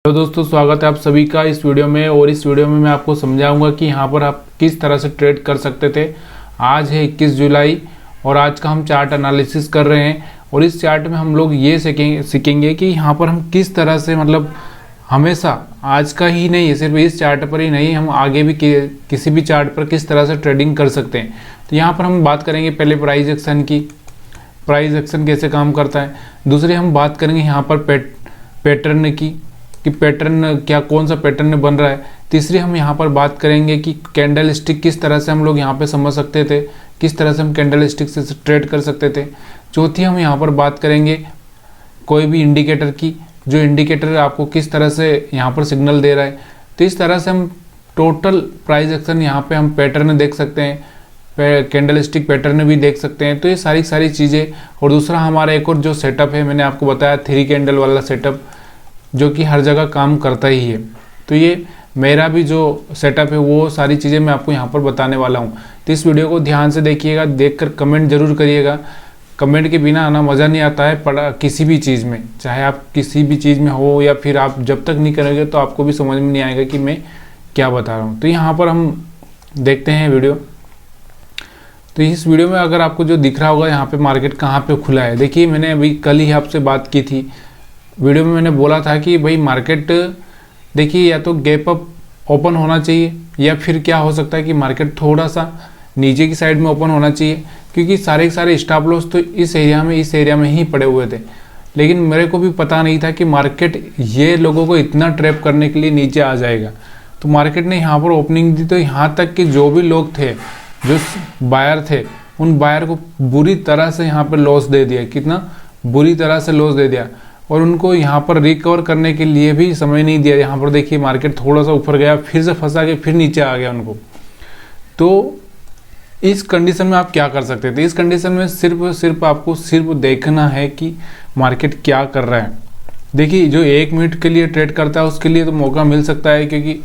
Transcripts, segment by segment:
तो दोस्तों स्वागत है आप सभी का इस वीडियो में। और इस वीडियो में मैं आपको समझाऊंगा कि यहाँ पर आप किस तरह से ट्रेड कर सकते थे। आज है 21 जुलाई और आज का हम चार्ट एनालिसिस कर रहे हैं। और इस चार्ट में हम लोग ये सीखेंगे कि यहाँ पर हम किस तरह से हमेशा आज का ही नहीं, सिर्फ इस चार्ट पर ही नहीं, हम आगे भी किसी भी चार्ट पर किस तरह से ट्रेडिंग कर सकते हैं। तो यहाँ पर हम बात करेंगे पहले प्राइस एक्शन की, प्राइस एक्शन कैसे काम करता है। दूसरे हम बात करेंगे यहाँ पर पैटर्न की कि पैटर्न क्या, कौन सा पैटर्न बन रहा है। तीसरी हम यहाँ पर बात करेंगे कि कैंडल स्टिक किस तरह से हम लोग यहाँ पे समझ सकते थे, किस तरह से हम कैंडल स्टिक से ट्रेड कर सकते थे। चौथी हम यहाँ पर बात करेंगे कोई भी इंडिकेटर की, जो इंडिकेटर आपको किस तरह से यहाँ पर सिग्नल दे रहा है। तो इस तरह से हम टोटल प्राइस एक्शन यहाँ पे हम पैटर्न देख सकते हैं, कैंडल स्टिक पैटर्न भी देख सकते हैं। तो ये सारी चीज़ें। और दूसरा हमारा एक और जो सेटअप है, मैंने आपको बताया 3 कैंडल वाला सेटअप, जो कि हर जगह काम करता ही है। तो ये मेरा भी जो सेटअप है वो सारी चीज़ें मैं आपको यहाँ पर बताने वाला हूँ। तो इस वीडियो को ध्यान से देखिएगा, देखकर कमेंट जरूर करिएगा। कमेंट के बिना आना मज़ा नहीं आता है पढ़ा किसी भी चीज़ में, चाहे आप किसी भी चीज़ में हो या फिर आप जब तक नहीं करोगे तो आपको भी समझ में नहीं आएगा कि मैं क्या बता रहा हूँ। तो यहाँ पर हम देखते हैं वीडियो। तो इस वीडियो में अगर आपको जो दिख रहा होगा यहाँ पे मार्केट कहाँ पे खुला है, देखिए मैंने अभी कल ही आपसे बात की थी। वीडियो में मैंने बोला था कि भाई मार्केट देखिए या तो गैप अप ओपन होना चाहिए या फिर क्या हो सकता है कि मार्केट थोड़ा सा नीचे की साइड में ओपन होना चाहिए, क्योंकि सारे स्टॉप लॉस तो इस एरिया में ही पड़े हुए थे। लेकिन मेरे को भी पता नहीं था कि मार्केट ये लोगों को इतना ट्रैप करने के लिए नीचे आ जाएगा। तो मार्केट ने यहाँ पर ओपनिंग दी, तो यहाँ तक कि जो भी लोग थे, जो बायर थे, उन बायर को बुरी तरह से यहाँ पर लॉस दे दिया। कितना बुरी तरह से लॉस दे दिया। और उनको यहाँ पर रिकवर करने के लिए भी समय नहीं दिया। यहाँ पर देखिए मार्केट थोड़ा सा ऊपर गया, फिर से फंसा के फिर नीचे आ गया उनको। तो इस कंडीशन में आप क्या कर सकते थे? इस कंडीशन में सिर्फ आपको देखना है कि मार्केट क्या कर रहा है। देखिए जो 1 मिनट के लिए ट्रेड करता है उसके लिए तो मौका मिल सकता है, क्योंकि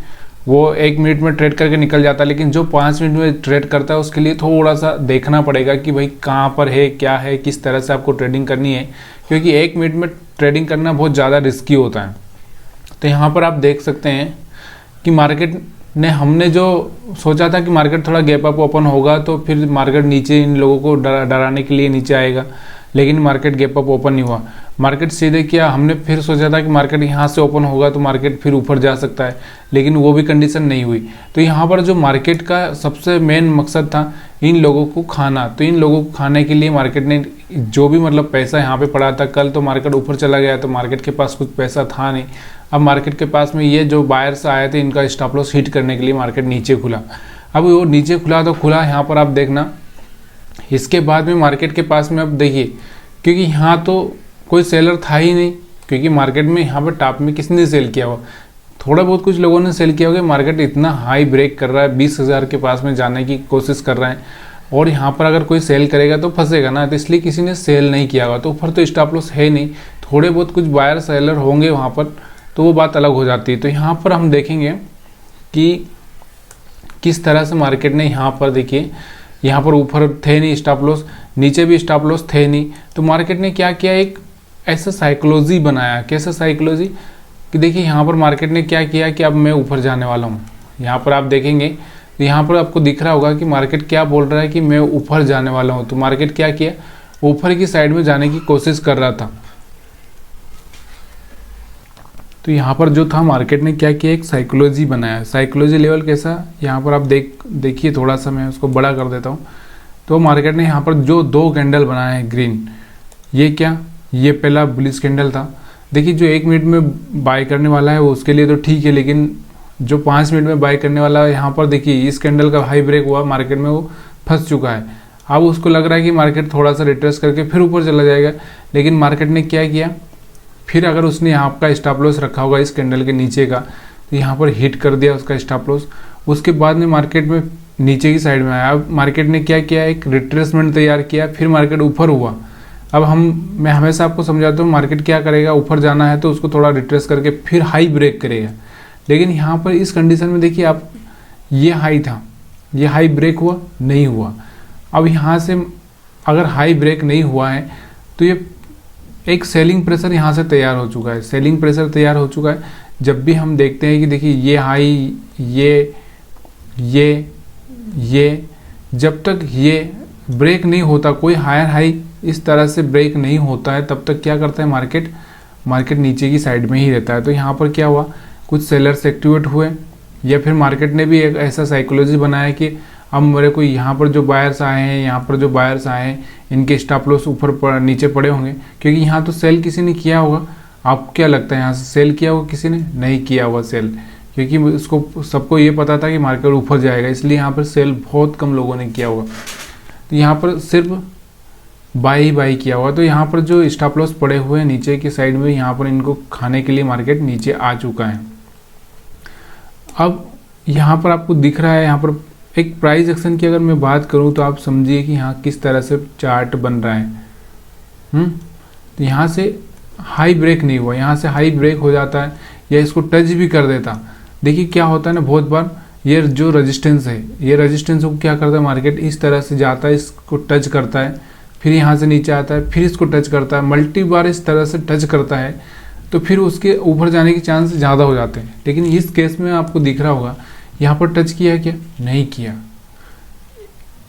वो 1 मिनट में ट्रेड करके निकल जाता है। लेकिन जो 5 मिनट में ट्रेड करता है उसके लिए थोड़ा सा देखना पड़ेगा कि भाई कहाँ पर है, क्या है, किस तरह से आपको ट्रेडिंग करनी है, क्योंकि 1 मिनट में ट्रेडिंग करना बहुत ज़्यादा रिस्की होता है। तो यहाँ पर आप देख सकते हैं कि मार्केट ने, हमने जो सोचा था कि मार्केट थोड़ा गैप अप ओपन होगा तो फिर मार्केट नीचे इन लोगों को डराने के लिए नीचे आएगा, लेकिन मार्केट गैप अप ओपन नहीं हुआ। मार्केट सीधे किया, हमने फिर सोचा था कि मार्केट यहाँ से ओपन होगा तो मार्केट फिर ऊपर जा सकता है, लेकिन वो भी कंडीशन नहीं हुई। तो यहाँ पर जो मार्केट का सबसे मेन मकसद था इन लोगों को खाना। तो इन लोगों को खाने के लिए मार्केट ने जो भी पैसा यहाँ पे पड़ा था, कल तो मार्केट ऊपर चला गया तो मार्केट के पास कुछ पैसा था नहीं। अब मार्केट के पास में ये जो बायर्स आए थे, इनका स्टॉप लॉस हिट करने के लिए मार्केट नीचे खुला। अब वो नीचे खुला तो खुला, यहाँ पर आप देखना। इसके बाद में मार्केट के पास में अब देखिए, क्योंकि यहाँ तो कोई सेलर था ही नहीं, क्योंकि मार्केट में यहाँ पर टॉप में किसने सेल किया हो, थोड़ा बहुत कुछ लोगों ने सेल किया होगा। मार्केट इतना हाई ब्रेक कर रहा है, 20,000 के पास में जाने की कोशिश कर रहे हैं, और यहाँ पर अगर कोई सेल करेगा तो फंसेगा ना, तो इसलिए किसी ने सेल नहीं किया होगा। तो ऊपर तो स्टॉप लॉस है नहीं, थोड़े बहुत कुछ बायर सेलर होंगे वहाँ पर, तो वो बात अलग हो जाती है। तो यहाँ पर हम देखेंगे कि किस तरह से मार्केट ने यहाँ पर, देखिए यहाँ पर ऊपर थे नहीं स्टॉप लॉस, नीचे भी स्टॉप लॉस थे नहीं। तो मार्केट ने क्या किया, एक ऐसा साइकोलॉजी बनाया। कैसा साइकोलॉजी कि देखिए यहाँ पर मार्केट ने क्या किया कि अब मैं ऊपर जाने वाला हूँ। यहाँ पर आप देखेंगे तो यहाँ पर आपको दिख रहा होगा कि मार्केट क्या बोल रहा है कि मैं ऊपर जाने वाला हूँ। तो मार्केट क्या किया, ऊपर की साइड में जाने की कोशिश कर रहा था। तो यहाँ पर जो था मार्केट ने क्या किया, एक साइकोलॉजी बनाया। साइकोलॉजी लेवल कैसा, यहाँ पर आप देखिए, थोड़ा सा मैं उसको बड़ा कर देता हूँ। तो मार्केट ने यहाँ पर जो 2 कैंडल बनाए हैं ग्रीन, ये क्या, ये पहला बुलिश कैंडल था। देखिए जो 1 मिनट में बाय करने वाला है उसके लिए तो ठीक है, लेकिन जो 5 मिनट में बाय करने वाला है, यहाँ पर देखिए इस कैंडल का हाई ब्रेक हुआ, मार्केट में वो फंस चुका है। अब उसको लग रहा है कि मार्केट थोड़ा सा रिट्रेस करके फिर ऊपर चला जाएगा, लेकिन मार्केट ने क्या किया, फिर अगर उसने यहाँ का स्टॉप लॉस रखा होगा इस कैंडल के नीचे का, तो यहाँ पर हिट कर दिया उसका स्टॉप लॉस। उसके बाद में मार्केट में नीचे की साइड में आया। अब मार्केट ने क्या किया, एक रिट्रेसमेंट तैयार किया, फिर मार्केट ऊपर हुआ। अब मैं हमेशा आपको समझाता हूँ, मार्केट क्या करेगा, ऊपर जाना है तो उसको थोड़ा रिट्रेस करके फिर हाई ब्रेक करेगा। लेकिन यहाँ पर इस कंडीशन में देखिए आप, ये हाई था, ये हाई ब्रेक हुआ नहीं हुआ। अब यहाँ से अगर हाई ब्रेक नहीं हुआ है तो ये एक सेलिंग प्रेशर यहाँ से तैयार हो चुका है, सेलिंग प्रेशर तैयार हो चुका है, जब भी हम देखते हैं कि देखिए ये हाई, ये जब तक ये ब्रेक नहीं होता, कोई हायर हाई इस तरह से ब्रेक नहीं होता है, तब तक क्या करता है मार्केट नीचे की साइड में ही रहता है। तो यहाँ पर क्या हुआ, कुछ सेलर्स एक्टिवेट हुए, या फिर मार्केट ने भी एक ऐसा साइकोलॉजी बनाया कि अब मेरे को यहाँ पर जो बायर्स आए हैं इनके स्टॉप लॉस ऊपर नीचे पड़े होंगे, क्योंकि यहाँ तो सेल किसी ने किया होगा। आपको क्या लगता है यहाँ से सेल किया होगा किसी ने? नहीं किया होगा सेल, क्योंकि उसको सबको ये पता था कि मार्केट ऊपर जाएगा, इसलिए यहाँ पर सेल बहुत कम लोगों ने किया होगा। तो यहाँ पर सिर्फ बाई किया हुआ। तो यहाँ पर जो स्टॉप लॉस पड़े हुए हैं नीचे की साइड में, यहाँ पर इनको खाने के लिए मार्केट नीचे आ चुका है। अब यहाँ पर आपको दिख रहा है, यहाँ पर एक प्राइस एक्शन की अगर मैं बात करूँ तो आप समझिए कि यहाँ किस तरह से चार्ट बन रहा है। तो यहाँ से हाई ब्रेक नहीं हुआ, यहाँ से हाई ब्रेक हो जाता है या इसको टच भी कर देता। देखिए क्या होता है ना, बहुत बार ये जो रेजिस्टेंस है, ये रेजिस्टेंस को क्या करता है मार्केट इस तरह से जाता है, इसको टच करता है, फिर यहाँ से नीचे आता है, फिर इसको टच करता है, मल्टी बार इस तरह से टच करता है, तो फिर उसके ऊपर जाने के चांस ज़्यादा हो जाते हैं। लेकिन इस केस में आपको दिख रहा होगा यहाँ पर टच किया क्या? नहीं किया।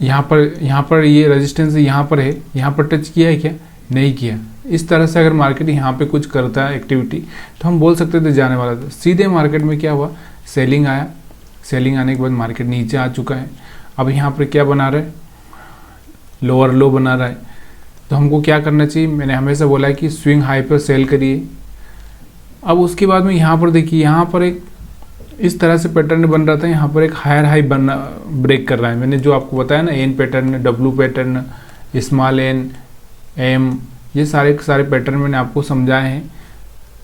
यहाँ पर ये रेजिस्टेंस यहाँ पर है, यहाँ पर टच किया है क्या? नहीं किया। इस तरह से अगर मार्केट यहाँ पे कुछ करता है एक्टिविटी, तो हम बोल सकते थे जाने वाला था। सीधे मार्केट में क्या हुआ, सेलिंग आया, सेलिंग आने के बाद मार्केट नीचे आ चुका है। अब यहाँ पर क्या बना रहा है, लोअर लो बना रहा है। तो हमको क्या करना चाहिए, मैंने हमेशा बोला है कि स्विंग हाई पर सेल करिए। अब उसके बाद में यहाँ पर देखिए, यहाँ पर एक इस तरह से पैटर्न बन रहा था, यहाँ पर एक हायर हाई बनना ब्रेक कर रहा है। मैंने जो आपको बताया ना, N pattern, W pattern, small n, M, ये सारे पैटर्न मैंने आपको समझाए हैं।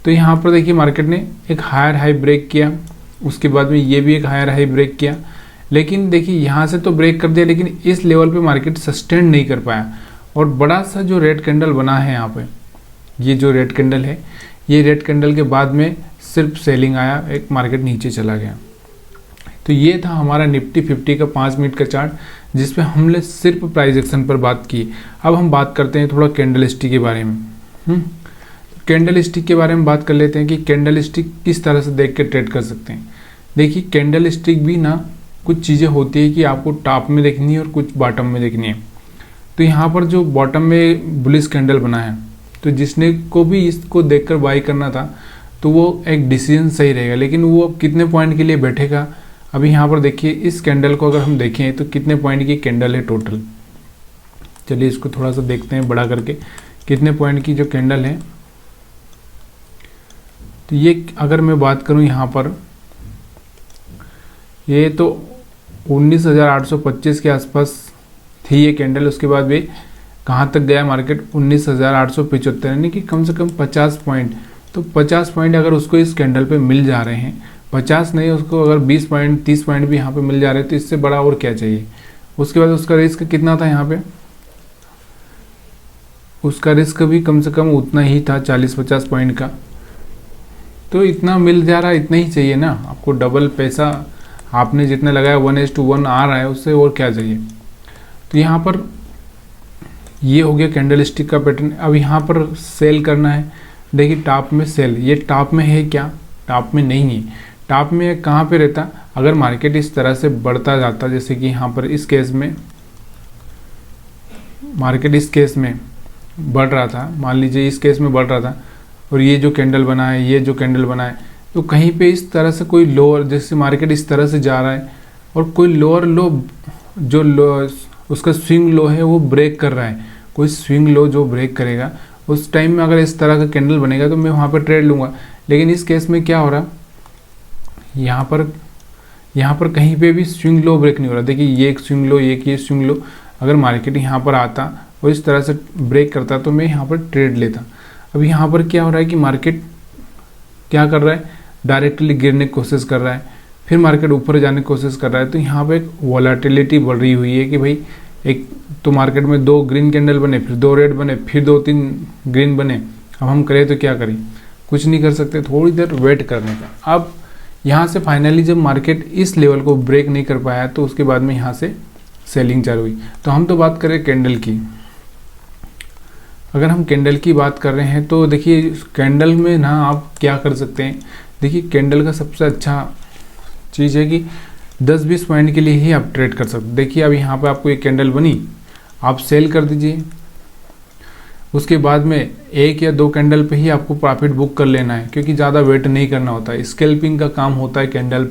तो यहाँ पर देखिए मार्केट ने एक हायर हाई ब्रेक किया, उसके बाद में ये भी एक हायर हाई ब्रेक किया, लेकिन देखिए यहाँ से तो ब्रेक कर दिया, लेकिन इस लेवल पे मार्केट सस्टेन नहीं कर पाया। और बड़ा सा जो रेड कैंडल बना है यहाँ पे, ये जो रेड कैंडल है, ये रेड कैंडल के बाद में सिर्फ सेलिंग आया, एक मार्केट नीचे चला गया। तो ये था हमारा निफ्टी 50 का 5 मिनट का चार्ट, जिसपे हमने सिर्फ प्राइस एक्शन पर बात की। अब हम बात करते हैं थोड़ा कैंडल स्टिक के बारे में। कैंडल स्टिक के बारे में बात कर लेते हैं कि कैंडल स्टिक किस तरह से देख के ट्रेड कर सकते हैं। देखिए कैंडल स्टिक भी ना कुछ चीज़ें होती है कि आपको टॉप में देखनी है और कुछ बॉटम में देखनी है। तो यहाँ पर जो बॉटम में बुलिश कैंडल बना है, तो जिसने को भी इसको देखकर बाई करना था, तो वो एक डिसीजन सही रहेगा। लेकिन वो अब कितने पॉइंट के लिए बैठेगा, अभी यहाँ पर देखिए इस कैंडल को अगर हम देखें तो कितने पॉइंट की कैंडल है टोटल। चलिए इसको थोड़ा सा देखते हैं बड़ा करके, कितने पॉइंट की जो कैंडल है। तो ये अगर मैं बात करूँ यहाँ पर, ये तो 19,825 के आसपास थी ये कैंडल। उसके बाद भी कहाँ तक गया मार्केट, 19,875, यानी कि कम से कम 50 पॉइंट। तो 50 पॉइंट अगर उसको इस कैंडल पे मिल जा रहे हैं, 50 नहीं उसको अगर 20 पॉइंट 30 पॉइंट भी यहाँ पे मिल जा रहे हैं, तो इससे बड़ा और क्या चाहिए। उसके बाद उसका रिस्क कितना था यहाँ पे, उसका रिस्क भी कम से कम उतना ही था, 40-50 पॉइंट का। तो इतना मिल जा रहा है, इतना ही चाहिए ना आपको। डबल पैसा आपने जितना लगाया 1:1 आ रहा है, उससे और क्या चाहिए। तो यहाँ पर ये हो गया कैंडल स्टिक का पैटर्न। अब यहाँ पर सेल करना है। देखिए टॉप में सेल, ये टॉप में है क्या, टॉप में नहीं है। टॉप में कहाँ पे रहता, अगर मार्केट इस तरह से बढ़ता जाता, जैसे कि यहाँ पर इस केस में मार्केट इस केस में बढ़ रहा था, मान लीजिए इस केस में बढ़ रहा था, और ये जो कैंडल बना है, ये जो कैंडल बना है, तो कहीं पे इस तरह से कोई लोअर, जैसे मार्केट इस तरह से जा रहा है और कोई लोअर लो, जो लो उसका स्विंग लो है वो ब्रेक कर रहा है, कोई स्विंग लो जो ब्रेक करेगा, उस टाइम में अगर इस तरह का कैंडल बनेगा तो मैं वहाँ पर ट्रेड लूँगा। लेकिन इस केस में क्या हो रहा, यहाँ पर कहीं पे भी स्विंग लो ब्रेक नहीं हो रहा। देखिए ये एक स्विंग लो, ये स्विंग लो, अगर मार्केट यहाँ पर आता और इस तरह से ब्रेक करता तो मैं यहाँ पर ट्रेड लेता। अब यहाँ पर क्या हो रहा है कि मार्केट क्या कर रहा है, डायरेक्टली गिरने की कोशिश कर रहा है, फिर मार्केट ऊपर जाने की कोशिश कर रहा है। तो यहाँ पर एक वॉलेटिलिटी बढ़ रही हुई है कि भाई एक तो मार्केट में 2 ग्रीन कैंडल बने, फिर 2 रेड बने, फिर 2-3 ग्रीन बने। अब हम करें तो क्या करें, कुछ नहीं कर सकते, थोड़ी देर वेट करने का। अब यहाँ से फाइनली जब मार्केट इस लेवल को ब्रेक नहीं कर पाया, तो उसके बाद में यहाँ से सेलिंग चालू हुई। तो हम तो बात करें कैंडल की। अगर हम कैंडल की बात कर रहे हैं तो देखिए कैंडल में ना आप क्या कर सकते हैं, देखिए कैंडल का सबसे अच्छा चीज़ है कि 10-20 पॉइंट के लिए ही आप ट्रेड कर सकते। देखिए अब यहाँ पे आपको एक कैंडल बनी, आप सेल कर दीजिए, उसके बाद में 1 या 2 कैंडल पे ही आपको प्रॉफिट बुक कर लेना है, क्योंकि ज़्यादा वेट नहीं करना होता है। स्कैल्पिंग का काम होता है कैंडल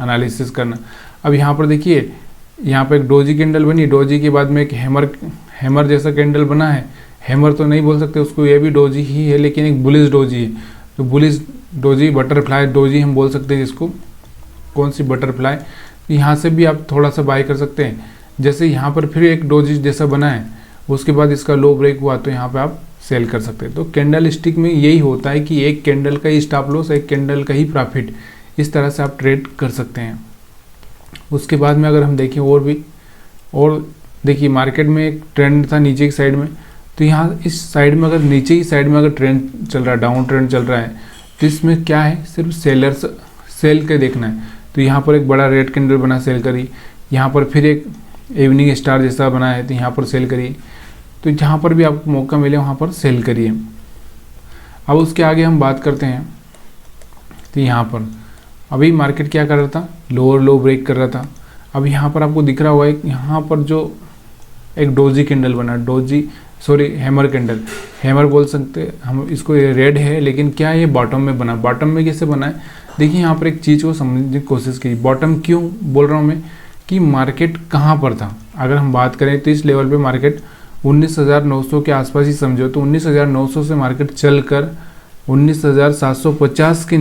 एनालिसिस करना। अब यहाँ पर देखिए, यहाँ पर एक डोजी कैंडल बनी, डोजी के बाद में एक हैमर जैसा कैंडल बना है। हैमर तो नहीं बोल सकते उसको, ये भी डोजी ही है, लेकिन एक बुलिश डोजी है। तो बुलिश डोजी, बटरफ्लाई डोजी हम बोल सकते हैं जिसको, कौन सी बटरफ्लाई। यहाँ से भी आप थोड़ा सा बाय कर सकते हैं। जैसे यहाँ पर फिर एक डोजी जैसा बना है, उसके बाद इसका लो ब्रेक हुआ तो यहाँ पे आप सेल कर सकते हैं। तो कैंडल स्टिक में यही होता है कि एक कैंडल का ही स्टॉप लॉस, एक कैंडल का ही प्रॉफिट, इस तरह से आप ट्रेड कर सकते हैं। उसके बाद में अगर हम देखें और देखिए मार्केट में एक ट्रेंड था नीचे की साइड में, तो यहाँ इस साइड में अगर नीचे की साइड में अगर ट्रेंड चल रहा है, डाउन ट्रेंड चल रहा है, तो इसमें क्या है, सिर्फ सेलर्स सेल के देखना है। तो यहाँ पर एक बड़ा रेड कैंडल बना, सेल करी। यहाँ पर फिर एक इवनिंग स्टार जैसा बना है, तो यहाँ पर सेल करिए। तो जहाँ पर भी आपको मौका मिले वहाँ पर सेल करिए। अब उसके आगे हम बात करते हैं, तो यहाँ पर अभी मार्केट क्या कर रहा था, लोअर लो ब्रेक कर रहा था। अब यहाँ पर आपको दिख रहा हुआ है, यहाँ पर जो एक डोजी कैंडल बना, हैमर कैंडल, हैमर बोल सकते हम इसको, ये रेड है लेकिन क्या है, ये बॉटम में बना। बॉटम में कैसे बना है, देखिए यहाँ पर एक चीज़ को समझने की कोशिश की। बॉटम क्यों बोल रहा हूँ मैं, कि मार्केट कहाँ पर था। अगर हम बात करें तो इस लेवल पे मार्केट 19,900 के आसपास ही समझो, तो 19,900 से मार्केट चलकर 19,750 के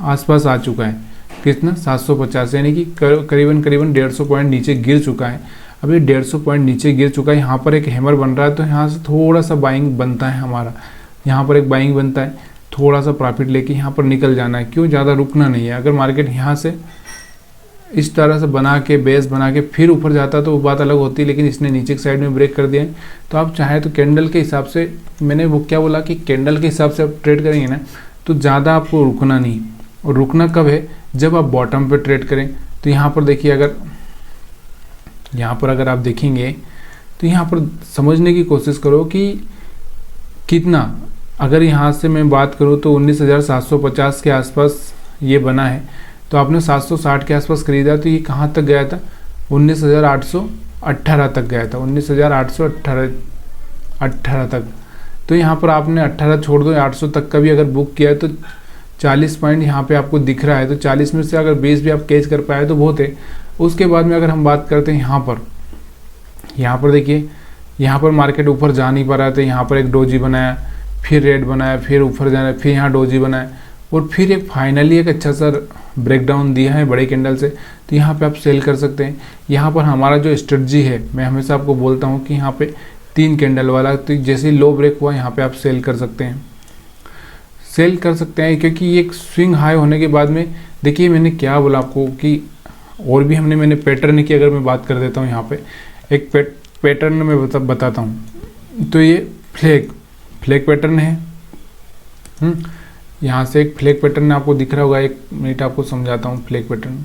आसपास आ चुका है। कितना, 750, यानी कि करीबन 150 पॉइंट नीचे गिर चुका है। अब ये 150 पॉइंट नीचे गिर चुका है, यहाँ पर एक हैमर बन रहा है, तो यहाँ से थोड़ा सा बाइंग बनता है हमारा। यहाँ पर एक बाइंग बनता है, थोड़ा सा प्रॉफिट लेके यहाँ पर निकल जाना है। क्यों, ज़्यादा रुकना नहीं है। अगर मार्केट यहाँ से इस तरह से बना के, बेस बना के फिर ऊपर जाता तो वो बात अलग होती, लेकिन इसने नीचे की साइड में ब्रेक कर दिया है। तो आप चाहे तो कैंडल के हिसाब से, मैंने वो क्या बोला कि कैंडल के हिसाब से आप ट्रेड करेंगे ना, तो ज़्यादा आपको रुकना नहीं। और रुकना कब है, जब आप बॉटम पे ट्रेड करें। तो यहाँ पर देखिए, अगर आप देखेंगे तो यहाँ पर समझने की कोशिश करो कि कितना, अगर यहाँ से मैं बात करूँ तो 19,750 के आसपास ये बना है, तो आपने 760 के आसपास खरीदा, तो ये कहाँ तक गया था, 19,818 तक गया था, 19,818 तक। तो यहाँ पर आपने 18 छोड़ दो, 800 तक का भी अगर बुक किया है तो 40 पॉइंट यहाँ पे आपको दिख रहा है। तो 40 में से अगर 20 भी आप कैच कर पाए तो बहुत है। उसके बाद में अगर हम बात करते हैं यहाँ पर देखिए, यहाँ पर मार्केट ऊपर जा नहीं पा रहा था। यहाँ पर एक डोजी बनाया, फिर रेड बनाया, फिर ऊपर जाना, फिर यहाँ डोजी बनाया, और फिर एक फाइनली एक अच्छा सा ब्रेकडाउन दिया है बड़े कैंडल से। तो यहाँ पे आप सेल कर सकते हैं। यहाँ पर हमारा जो स्ट्रेटजी है, मैं हमेशा आपको बोलता हूँ कि यहाँ पे 3 कैंडल वाला, तो जैसे ही लो ब्रेक हुआ यहाँ पे आप सेल कर सकते हैं, क्योंकि ये स्विंग हाई होने के बाद में देखिए, मैंने क्या बोला आपको कि और भी मैंने पैटर्न की अगर मैं बात कर देता हूँ, यहाँ पे एक पैटर्न में बताता हूँ। तो ये फ्लैग पैटर्न है। यहाँ से एक फ्लैग पैटर्न आपको दिख रहा होगा, 1 मिनट आपको समझाता हूँ। फ्लैग पैटर्न,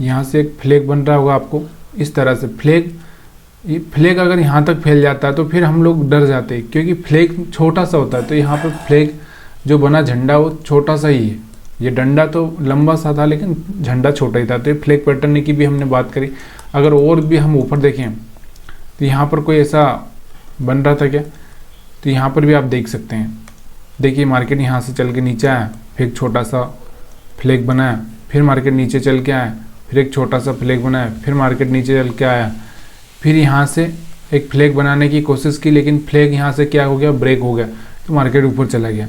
यहाँ से एक फ्लैग बन रहा होगा आपको इस तरह से। फ्लैग अगर यहाँ तक फैल जाता है तो फिर हम लोग डर जाते हैं, क्योंकि फ्लैग छोटा सा होता है। तो यहाँ पर फ्लैग जो बना झंडा वो छोटा सा ही है, ये डंडा तो लंबा सा था लेकिन झंडा छोटा ही था। तो ये फ्लैग पैटर्न की भी हमने बात करी। अगर और भी हम ऊपर देखें तो यहाँ पर कोई ऐसा बन रहा था क्या, तो यहाँ पर भी आप देख सकते हैं। देखिए मार्केट यहाँ से चल के नीचे आया, फिर एक छोटा सा फ्लैग बनाया, फिर मार्केट नीचे चल के आया, फिर एक छोटा सा फ्लैग बनाया, फिर मार्केट नीचे चल के आया, फिर यहाँ से एक फ्लैग बनाने की कोशिश की, लेकिन फ्लैग यहाँ से क्या हो गया, ब्रेक हो गया, तो मार्केट ऊपर चला गया।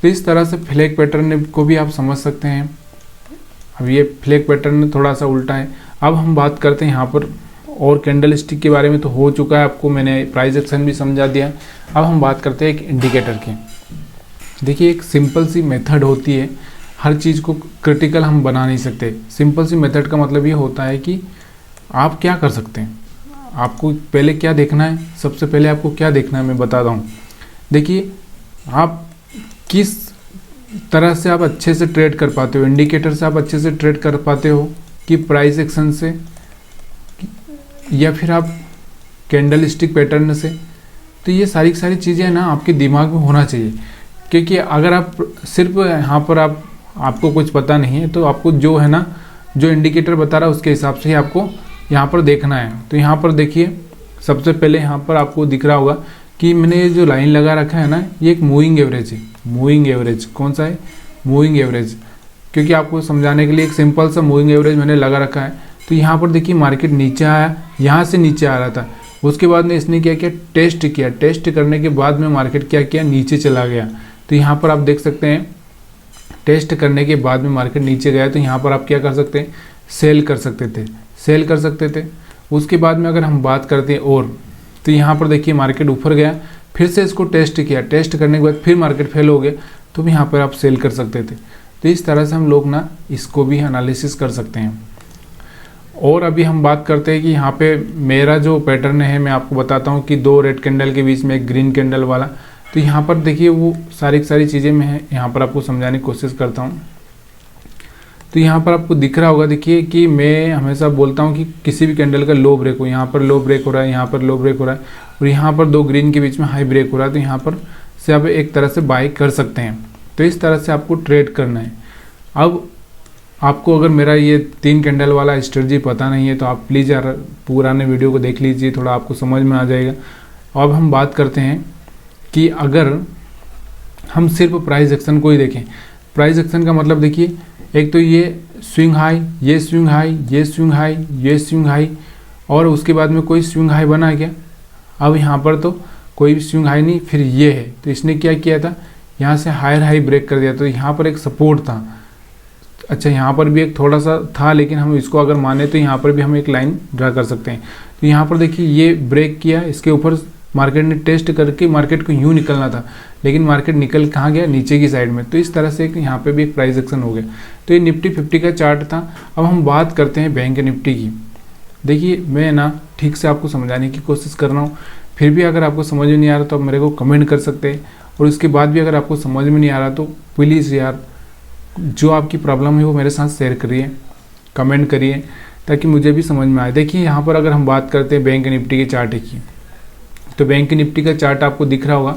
तो इस तरह से फ्लैग पैटर्न को भी आप समझ सकते हैं। अब ये फ्लैग पैटर्न थोड़ा सा उल्टा है। अब हम बात करते हैं यहाँ पर, और कैंडल स्टिक के बारे में तो हो चुका है आपको, मैंने प्राइस एक्शन भी समझा दिया। अब हम बात करते हैं एक इंडिकेटर की। देखिए एक सिंपल सी मेथड होती है, हर चीज़ को क्रिटिकल हम बना नहीं सकते। सिंपल सी मेथड का मतलब ये होता है कि आप क्या कर सकते हैं, आपको पहले क्या देखना है। सबसे पहले आपको क्या देखना है मैं बताता हूँ। देखिए आप किस तरह से आप अच्छे से ट्रेड कर पाते हो, इंडिकेटर से आप अच्छे से ट्रेड कर पाते हो कि प्राइस एक्शन से, या फिर आप कैंडल स्टिक पैटर्न से। तो ये सारी चीज़ें ना आपके दिमाग में होना चाहिए। क्योंकि अगर आप सिर्फ यहाँ पर आपको कुछ पता नहीं है तो आपको जो है ना, जो इंडिकेटर बता रहा है उसके हिसाब से ही आपको यहाँ पर देखना है। तो यहाँ पर देखिए, सबसे पहले यहाँ पर आपको दिख रहा होगा कि मैंने ये जो लाइन लगा रखा है ना, ये एक मूविंग एवरेज है। मूविंग एवरेज कौन सा है? मूविंग एवरेज, क्योंकि आपको समझाने के लिए एक सिंपल सा मूविंग एवरेज मैंने लगा रखा है। तो यहाँ पर देखिए मार्केट नीचे आया, यहाँ से नीचे आ रहा था, उसके बाद में इसने क्या किया, टेस्ट किया। टेस्ट करने के बाद में मार्केट क्या किया, नीचे चला गया। तो यहाँ पर आप देख सकते हैं टेस्ट करने के बाद में मार्केट नीचे गया, तो यहाँ पर आप क्या कर सकते हैं, सेल कर सकते थे, सेल कर सकते थे। उसके बाद में अगर हम बात करते हैं और, तो यहाँ पर देखिए मार्केट ऊपर गया, फिर से इसको टेस्ट किया, टेस्ट करने के बाद फिर मार्केट फेल हो गया, तो भी यहाँ पर आप सेल कर सकते थे। तो इस तरह से हम लोग ना इसको भी एनालिसिस कर सकते हैं। और अभी हम बात करते हैं कि यहाँ पे मेरा जो पैटर्न है, मैं आपको बताता हूँ कि 2 रेड कैंडल के बीच में एक ग्रीन कैंडल वाला। तो यहाँ पर देखिए वो सारी चीज़ें मैं यहाँ पर आपको समझाने की कोशिश करता हूँ। तो यहाँ पर आपको दिख रहा होगा, देखिए कि मैं हमेशा बोलता हूँ कि किसी भी कैंडल का लो ब्रेक हो, यहाँ पर लो ब्रेक हो रहा है, यहाँ पर लो ब्रेक हो रहा है, और यहाँ पर 2 ग्रीन के बीच में हाई ब्रेक हो रहा है, तो यहाँ पर से आप एक तरह से बाई कर सकते हैं। तो इस तरह से आपको ट्रेड करना है। अब आपको अगर मेरा ये 3 कैंडल वाला स्ट्रेटजी पता नहीं है तो आप प्लीज़ यार पुराने वीडियो को देख लीजिए, थोड़ा आपको समझ में आ जाएगा। अब हम बात करते हैं कि अगर हम सिर्फ प्राइस एक्शन को ही देखें, प्राइस एक्शन का मतलब देखिए, एक तो ये स्विंग हाई, ये स्विंग हाई, ये स्विंग हाई, ये स्विंग हाई, और उसके बाद में कोई स्विंग हाई बना क्या? अब यहाँ पर तो कोई भी स्विंग हाई नहीं, फिर ये है, तो इसने क्या किया था, यहाँ से हायर हाई ब्रेक कर दिया, तो यहाँ पर एक सपोर्ट था। अच्छा, यहाँ पर भी एक थोड़ा सा था, लेकिन हम इसको अगर माने तो यहाँ पर भी हम एक लाइन ड्रा कर सकते हैं। तो यहाँ पर देखिए ये ब्रेक किया, इसके ऊपर मार्केट ने टेस्ट करके मार्केट को यूँ निकलना था, लेकिन मार्केट निकल कहाँ गया, नीचे की साइड में। तो इस तरह से यहाँ पे भी एक प्राइस एक्शन हो गया। तो ये निफ्टी 50 का चार्ट था। अब हम बात करते हैं बैंक निफ्टी की। देखिए मैं ना ठीक से आपको समझाने की कोशिश कर रहा हूँ, फिर भी अगर आपको समझ में नहीं आ रहा तो आप मेरे को कमेंट कर सकते हैं, और उसके बाद भी अगर आपको समझ में नहीं आ रहा तो प्लीज़ यार जो आपकी प्रॉब्लम है वो मेरे साथ शेयर करिए, कमेंट करिए, ताकि मुझे भी समझ में आए। देखिए यहाँ पर अगर हम बात करते हैं बैंक निफ्टी के चार्ट की, तो बैंक निफ्टी का चार्ट आपको दिख रहा होगा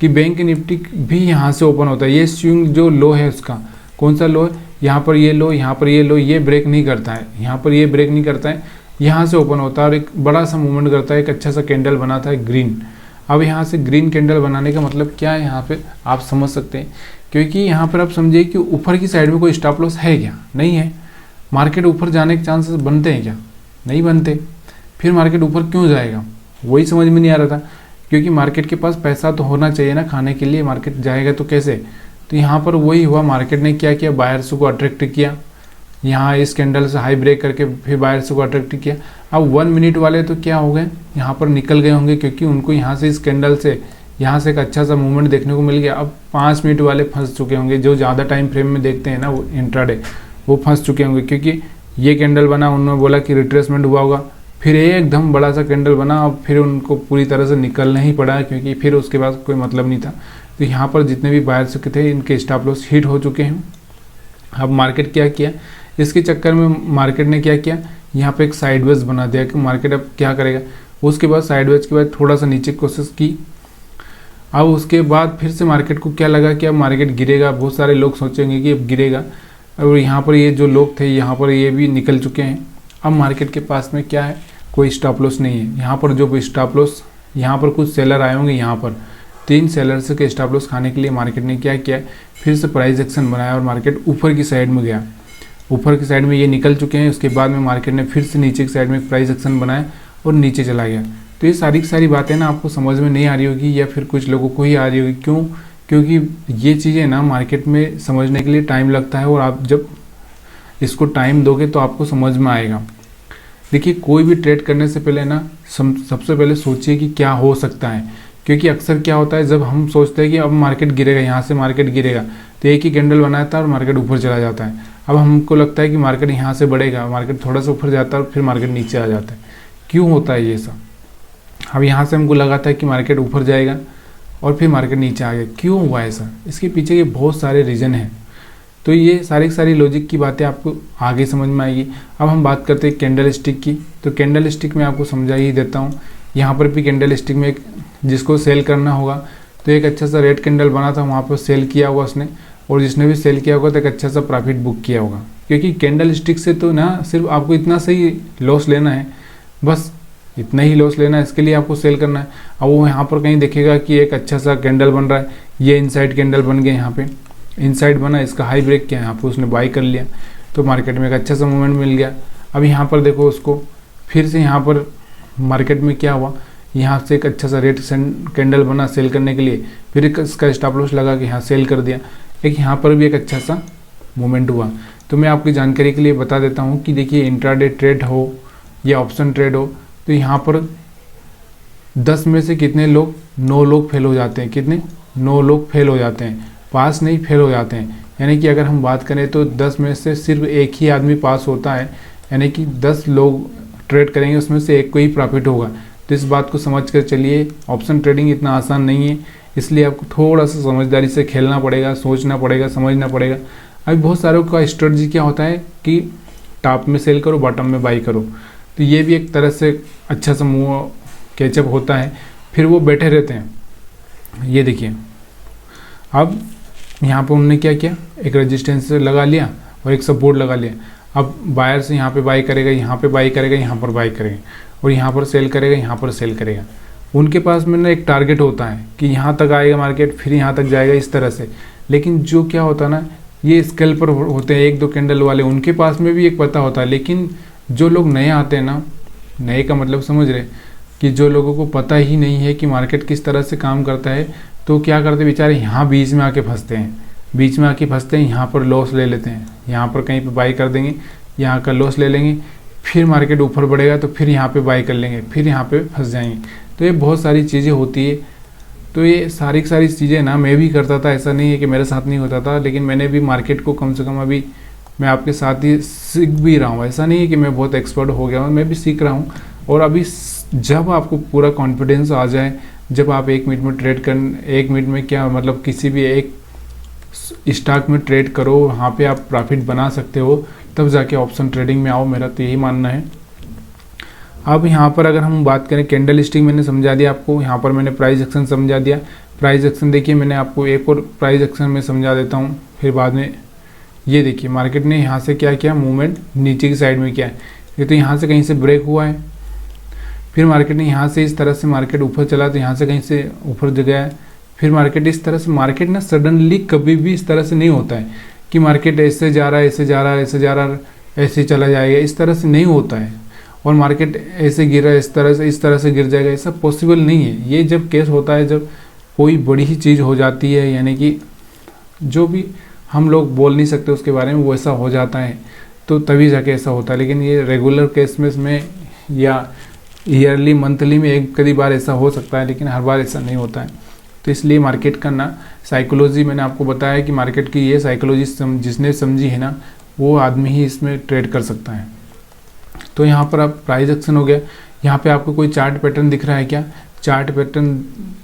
कि बैंक निफ्टी भी यहाँ से ओपन होता है। ये स्विंग जो लो है उसका कौन सा लो है, यहाँ पर ये लो, यहाँ पर ये लो, ये ब्रेक नहीं करता है, यहाँ पर ये ब्रेक नहीं करता है, यहाँ से ओपन होता है और एक बड़ा सा मूवमेंट करता है, एक अच्छा सा कैंडल बनाता है ग्रीन। अब यहाँ से ग्रीन कैंडल बनाने का मतलब क्या है, यहाँ पे आप समझ सकते हैं, क्योंकि यहाँ पर आप समझिए कि ऊपर की साइड में कोई स्टॉप लॉस है क्या, नहीं है। मार्केट ऊपर जाने के चांसेस बनते हैं क्या, नहीं बनते। फिर मार्केट ऊपर क्यों जाएगा, वही समझ में नहीं आ रहा था, क्योंकि मार्केट के पास पैसा तो होना चाहिए ना खाने के लिए, मार्केट जाएगा तो कैसे। तो यहाँ पर वही हुआ, मार्केट ने क्या किया, बायर्स को अट्रैक्ट किया, यहाँ इस कैंडल से हाई ब्रेक करके फिर बायर्स को अट्रैक्ट किया। अब 1 मिनट वाले तो क्या हो गए, यहाँ पर निकल गए होंगे, क्योंकि उनको यहाँ से इस कैंडल से यहाँ से एक अच्छा सा मूवमेंट देखने को मिल गया। अब 5 मिनट वाले फंस चुके होंगे, जो ज़्यादा टाइम फ्रेम में देखते हैं ना वो इंट्राडे, वो फंस चुके होंगे, क्योंकि ये कैंडल बना, उन्होंने बोला कि रिट्रेसमेंट हुआ होगा, फिर एकदम बड़ा सा कैंडल बना, अब फिर उनको पूरी तरह से निकलना ही पड़ा, क्योंकि फिर उसके बाद कोई मतलब नहीं था। तो यहाँ पर जितने भी बायर्स थे इनके स्टॉप लॉस हिट हो चुके हैं। अब मार्केट क्या किया, इसके चक्कर में मार्केट ने क्या किया, यहाँ पे एक साइडवेज बना दिया कि मार्केट अब क्या करेगा। उसके बाद साइडवेज के बाद थोड़ा सा नीचे कोशिश की। अब उसके बाद फिर से मार्केट को क्या लगा कि अब मार्केट गिरेगा, बहुत सारे लोग सोचेंगे कि अब गिरेगा, और यहाँ पर ये जो लोग थे यहाँ पर ये भी निकल चुके हैं। अब मार्केट के पास में क्या है, कोई स्टॉप लॉस नहीं है। यहाँ पर जो स्टॉप लॉस, यहाँ पर कुछ सेलर आए होंगे, यहाँ पर 3 सेलर्स के स्टॉप लॉस खाने के लिए मार्केट ने क्या किया, फिर से प्राइस एक्शन बनाया और मार्केट ऊपर की साइड में गया। ऊपर की साइड में ये निकल चुके हैं, उसके बाद में मार्केट ने फिर से नीचे की साइड में प्राइस एक्शन बनाया और नीचे चला गया। तो ये सारी बातें ना आपको समझ में नहीं आ रही होगी, या फिर कुछ लोगों को ही आ रही होगी। क्यों, क्योंकि ये चीज़ें ना मार्केट में समझने के लिए टाइम लगता है, और आप जब इसको टाइम दोगे तो आपको समझ में आएगा। देखिए कोई भी ट्रेड करने से पहले ना सबसे पहले सोचिए कि क्या हो सकता है, क्योंकि अक्सर क्या होता है, जब हम सोचते हैं कि अब मार्केट गिरेगा, यहाँ से मार्केट गिरेगा, तो एक ही कैंडल बनाया था और मार्केट ऊपर चला जाता है। अब हमको लगता है कि मार्केट यहाँ से बढ़ेगा, मार्केट थोड़ा सा ऊपर जाता है और फिर मार्केट नीचे आ जाता है। क्यों होता है ये सब। अब यहाँ से हमको लगा था कि मार्केट ऊपर जाएगा और फिर मार्केट नीचे आ गया, क्यों हुआ ऐसा, इसके पीछे के बहुत सारे रीज़न हैं। तो ये सारी लॉजिक की बातें आपको आगे समझ में आएगी। अब हम बात करते हैं कैंडल स्टिक की। तो कैंडल स्टिक में आपको समझा ही देता हूँ। यहाँ पर भी कैंडल स्टिक में जिसको सेल करना होगा तो एक अच्छा सा रेड कैंडल बना था, वहाँ पर सेल किया होगा उसने, और जिसने भी सेल किया होगा तो एक अच्छा सा प्रॉफिट बुक किया होगा। क्योंकि कैंडल स्टिक से तो ना सिर्फ आपको इतना सही लॉस लेना है, बस इतना ही लॉस लेना है, इसके लिए आपको सेल करना है। अब वो यहाँ पर कहीं देखेगा कि एक अच्छा सा कैंडल बन रहा है, ये इनसाइड कैंडल बन गया, यहाँ पे इनसाइड बना, इसका हाई ब्रेक किया, यहाँ पे उसने बाई कर लिया, तो मार्केट में एक अच्छा सा मूवमेंट मिल गया। अब यहाँ पर देखो उसको फिर से यहाँ पर मार्केट में क्या हुआ, यहाँ से एक अच्छा सा रेड कैंडल बना सेल करने के लिए, फिर इसका स्टॉप लॉस लगा के यहाँ सेल कर दिया, एक यहाँ पर भी एक अच्छा सा मूवमेंट हुआ। तो मैं आपकी जानकारी के लिए बता देता हूँ कि देखिए इंट्राडे ट्रेड हो या ऑप्शन ट्रेड हो, तो यहाँ पर 10 में से कितने लोग, 9 लोग फेल हो जाते हैं। कितने? 9 लोग फेल हो जाते हैं, पास नहीं फेल हो जाते हैं। यानी कि अगर हम बात करें तो 10 में से सिर्फ एक ही आदमी पास होता है, यानी कि 10 लोग ट्रेड करेंगे उसमें से एक को ही प्रॉफिट होगा। तो इस बात को समझ कर चलिए, ऑप्शन ट्रेडिंग इतना आसान नहीं है, इसलिए आपको थोड़ा सा समझदारी से खेलना पड़ेगा, सोचना पड़ेगा, समझना पड़ेगा। अभी बहुत सारों का स्ट्रेटजी क्या होता है कि टॉप में सेल करो, बॉटम में बाई करो, तो ये भी एक तरह से अच्छा सा मूव कैचअप होता है, फिर वो बैठे रहते हैं। ये देखिए अब यहाँ पर उन्होंने क्या किया, एक रेजिस्टेंस लगा लिया और एक सपोर्ट लगा लिया। अब बायर से यहाँ पे बाई करेगा, यहाँ पे बाई करेगा, यहाँ पर बाई करेगा, और यहाँ पर सेल करेगा, यहाँ पर सेल करेगा। उनके पास में ना एक टारगेट होता है कि यहाँ तक आएगा मार्केट, फिर यहाँ तक जाएगा, इस तरह से। लेकिन जो क्या होता है ना, ये स्केल पर होते हैं 1-2 कैंडल वाले, उनके पास में भी एक पता होता है। लेकिन जो लोग नए आते हैं ना, नए का मतलब समझ रहे, कि जो लोगों को पता ही नहीं है कि मार्केट किस तरह से काम करता है, तो क्या करते बेचारे, यहाँ बीच में आके फंसते हैं, बीच में आके फंसते हैं, यहाँ पर लॉस ले लेते हैं, यहाँ पर कहीं पे बाई कर देंगे, यहाँ का लॉस ले लेंगे, फिर मार्केट ऊपर बढ़ेगा तो फिर यहाँ पे बाई कर लेंगे, फिर यहाँ पे फंस जाएंगे। तो ये बहुत सारी चीज़ें होती है। तो ये सारी चीज़ें ना मैं भी करता था, ऐसा नहीं है कि मेरे साथ नहीं होता था, लेकिन मैंने भी मार्केट को कम से कम अभी मैं आपके साथ ही सीख भी रहा हूँ। ऐसा नहीं है कि मैं बहुत एक्सपर्ट हो गया हूँ, मैं भी सीख रहा हूँ। और अभी जब आपको पूरा कॉन्फिडेंस आ जाए, जब आप 1 मिनट में ट्रेड कर, 1 मिनट में क्या मतलब किसी भी एक स्टॉक में ट्रेड करो, वहाँ पे आप प्रॉफिट बना सकते हो, तब जाके ऑप्शन ट्रेडिंग में आओ, मेरा तो यही मानना है। अब यहाँ पर अगर हम बात करें, कैंडल स्टिक मैंने समझा दिया आपको, यहाँ पर मैंने प्राइस एक्शन समझा दिया। प्राइस एक्शन देखिए, मैंने आपको एक और प्राइस एक्शन में समझा देता हूँ, फिर बाद में। ये देखिए मार्केट ने यहाँ से क्या किया, मूवमेंट नीचे की साइड में किया है। ये तो यहाँ से कहीं से ब्रेक हुआ है, फिर मार्केट ने यहाँ से इस तरह से मार्केट ऊपर चला, तो यहाँ से कहीं से ऊपर गया है, फिर मार्केट इस तरह से। मार्केट ना सडनली कभी भी इस तरह से नहीं होता है कि मार्केट ऐसे जा रहा है, ऐसे जा रहा है, ऐसे जा रहा है, ऐसे चला जाएगा, इस तरह से नहीं होता है। और मार्केट ऐसे गिरा, इस तरह से गिर जाएगा, ऐसा पॉसिबल नहीं है। ये जब केस होता है, जब कोई बड़ी ही चीज़ हो जाती है, यानी कि जो भी हम लोग बोल नहीं सकते उसके बारे में, वो ऐसा हो जाता है, तो तभी जाके ऐसा होता है। लेकिन ये रेगुलर केस में या ईयरली मंथली में एक कई बार ऐसा हो सकता है, लेकिन हर बार ऐसा नहीं होता है। तो इसलिए मार्केट का ना साइकोलॉजी, मैंने आपको बताया कि मार्केट की ये साइकोलॉजी जिसने समझी है ना, वो आदमी ही इसमें ट्रेड कर सकता है। तो यहाँ पर आप प्राइस एक्शन हो गया। यहाँ पे आपको कोई चार्ट पैटर्न दिख रहा है क्या? चार्ट पैटर्न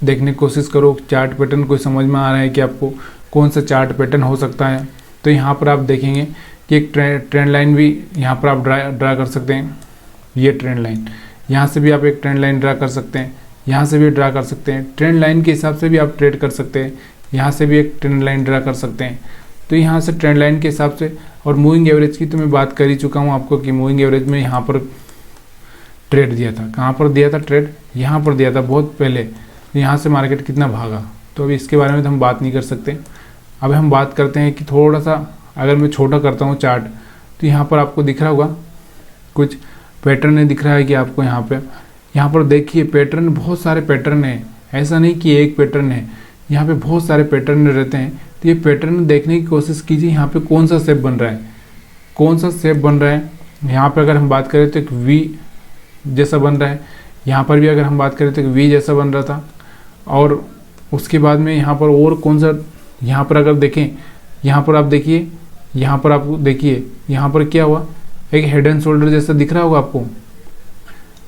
देखने की कोशिश करो, चार्ट पैटर्न कोई समझ में आ रहा है कि आपको कौन सा चार्ट पैटर्न हो सकता है। तो यहाँ पर आप देखेंगे कि एक ट्रेंड लाइन भी यहाँ पर आप ड्रा कर सकते हैं। ये ट्रेंड लाइन, यहाँ से भी आप एक ट्रेंड लाइन ड्रा कर सकते हैं, यहाँ से भी ड्रा कर सकते हैं। ट्रेंड लाइन के हिसाब से भी आप ट्रेड कर सकते हैं, यहाँ से भी एक ट्रेंड लाइन ड्रा कर सकते हैं। तो यहाँ से ट्रेंड लाइन के हिसाब से, और मूविंग एवरेज की तो मैं बात कर ही चुका हूँ आपको कि मूविंग एवरेज में यहाँ पर ट्रेड दिया था। कहाँ पर दिया था ट्रेड? यहाँ पर दिया था बहुत पहले। यहाँ से मार्केट कितना भागा, तो अभी इसके बारे में तो हम बात नहीं कर सकते। अब हम बात करते हैं कि थोड़ा सा अगर मैं छोटा करता हूँ चार्ट, तो यहाँ पर आपको दिख रहा होगा कुछ पैटर्न दिख रहा है कि आपको यहाँ पर देखिए पैटर्न, बहुत सारे पैटर्न है, ऐसा नहीं कि एक पैटर्न है, यहाँ पे बहुत सारे पैटर्न रहते हैं। तो ये पैटर्न देखने की कोशिश कीजिए, यहाँ पे कौन सा शेप बन रहा है, कौन सा शेप बन रहा है। यहाँ पे अगर हम बात करें तो एक वी जैसा बन रहा है, यहाँ पर भी अगर हम बात करें तो एक वी जैसा बन रहा था। और उसके बाद में यहाँ पर और कौन सा, यहाँ पर अगर देखें, यहाँ पर आप देखिए, यहाँ पर आप देखिए, यहाँ पर क्या हुआ, एक हेड एंड शोल्डर जैसा दिख रहा होगा आपको।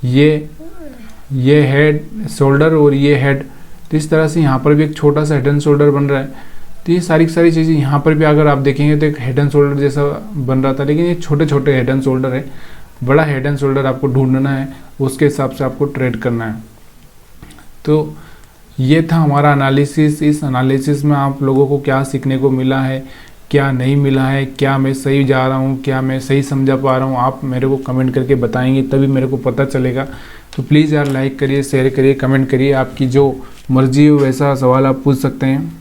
ये हेड शोल्डर और ये हेड, तो इस तरह से यहाँ पर भी एक छोटा सा हेड एंड शोल्डर बन रहा है। तो ये सारी चीज़ें यहाँ पर भी अगर आप देखेंगे तो एक हेड एंड शोल्डर जैसा बन रहा था, लेकिन ये छोटे छोटे हेड एंड शोल्डर है। बड़ा हेड एंड शोल्डर आपको ढूंढना है, उसके हिसाब से आपको ट्रेड करना है। तो ये था हमारा एनालिसिस। इस एनालिसिस में आप लोगों को क्या सीखने को मिला है, क्या नहीं मिला है, क्या मैं सही जा रहा हूँ, क्या मैं सही समझा पा रहा हूँ, आप मेरे को कमेंट करके बताएंगे तभी मेरे को पता चलेगा। तो प्लीज़ यार लाइक करिए, शेयर करिए, कमेंट करिए। आपकी जो मर्ज़ी हो वैसा सवाल आप पूछ सकते हैं।